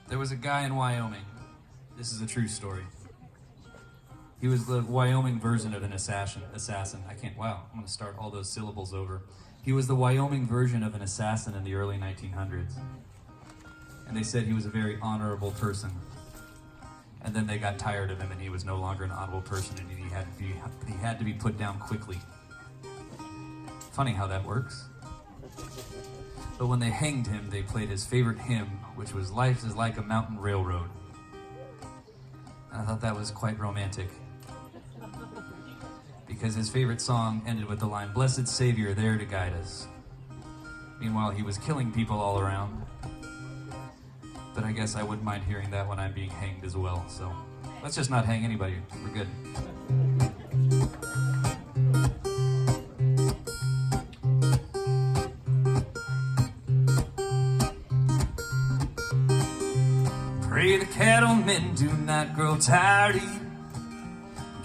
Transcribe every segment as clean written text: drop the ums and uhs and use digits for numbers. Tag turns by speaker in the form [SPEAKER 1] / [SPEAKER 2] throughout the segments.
[SPEAKER 1] There was a guy in Wyoming. This is a true story. He was the Wyoming version of an assassin. Wow, I'm gonna start all those syllables over. He was the Wyoming version of an assassin in the early 1900s. And they said he was a very honorable person. And then they got tired of him and he was no longer an honorable person and he had to be put down quickly. Funny how that works. But when they hanged him, they played his favorite hymn, which was "Life is Like a Mountain Railroad." And I thought that was quite romantic. Because his favorite song ended with the line, "Blessed Savior, there to guide us." Meanwhile, he was killing people all around. But I guess I wouldn't mind hearing that when I'm being hanged as well. So let's just not hang anybody. We're good. Pray the cattlemen do not grow tired of you.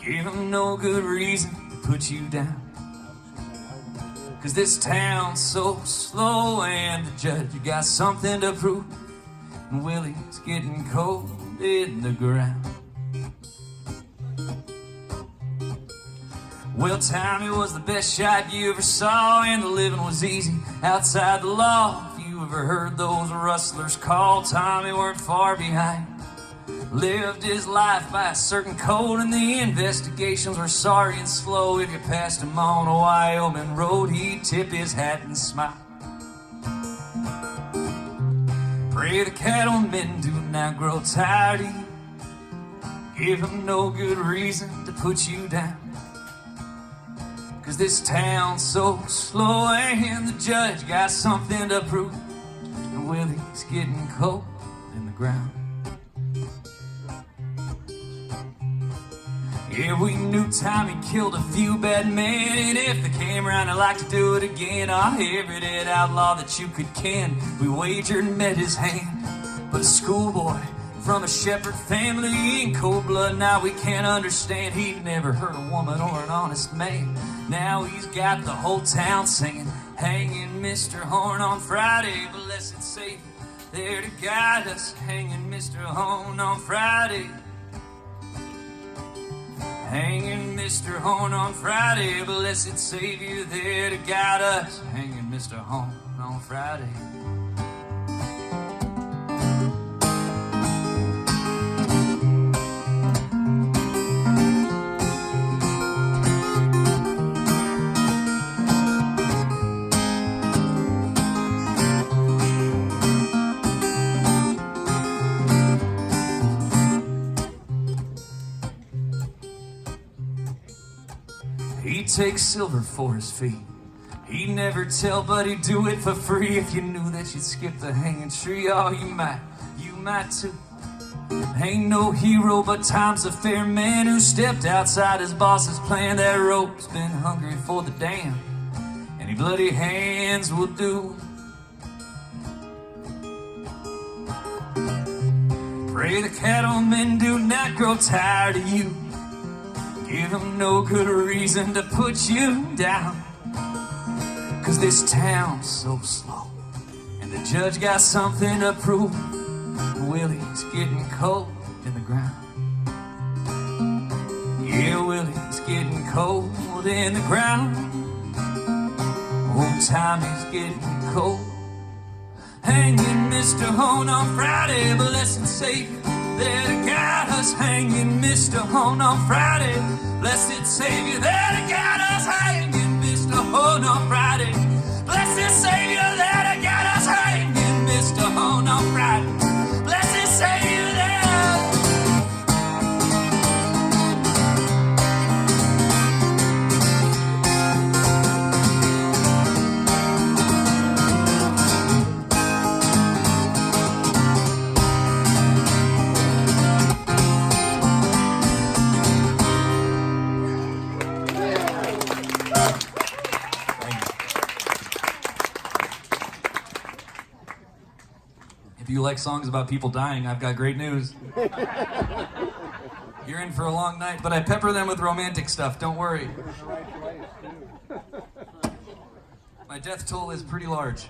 [SPEAKER 1] Give them no good reason to put you down. 'Cause this town's so slow and the judge got something to prove. And Willie's getting cold in the ground. Well, Tommy was the best shot you ever saw, and the living was easy outside the law. If you ever heard those rustlers call, Tommy weren't far behind. Lived his life by a certain code, and the investigations were sorry and slow. If you passed him on a Wyoming road, he'd tip his hat and smile. Pray the cattlemen do not grow tired of you. Give them no good reason to put you down. 'Cause this town's so slow and the judge got something to prove. And Willie's getting cold in the ground. Yeah, we knew Tommy killed a few bad men, and if they came around, I'd like to do it again. Every dead outlaw that you could ken, we wagered and met his hand. But a schoolboy from a shepherd family in cold blood, now we can't understand. He'd never hurt a woman or an honest man. Now he's got the whole town singing, hanging Mr. Horn on Friday. Blessed Savior, there to guide us, hanging Mr. Horn on Friday. Hanging Mr. Horn on Friday, blessed Savior, there to guide us. Hanging Mr. Horn on Friday. He'd take silver for his fee. He'd never tell, but he'd do it for free. If you knew that you'd skip the hanging tree, oh, you might too. Ain't no hero, but time's a fair man who stepped outside his boss's plan. That rope's been hungry for the dam. Any bloody hands will do. Pray the cattlemen do not grow tired of you. Give them no good reason to put you down. 'Cause this town's so slow and the judge got something to prove. Willie's getting cold in the ground. Yeah, Willie's getting cold in the ground. Old Tommy's getting cold. Hanging Mr. Horn on Friday, blessed Savior, there to guide us. Hanging Mr. Horn on Friday, blessed Savior, there to guide us. Hanging Mr. Horn on Friday, blessed Savior, there to guide us. Hanging Mr. Horn on Friday, blessed Savior, there. If you like songs about people dying, I've got great news. You're in for a long night, but I pepper them with romantic stuff, don't worry. My death toll is pretty large.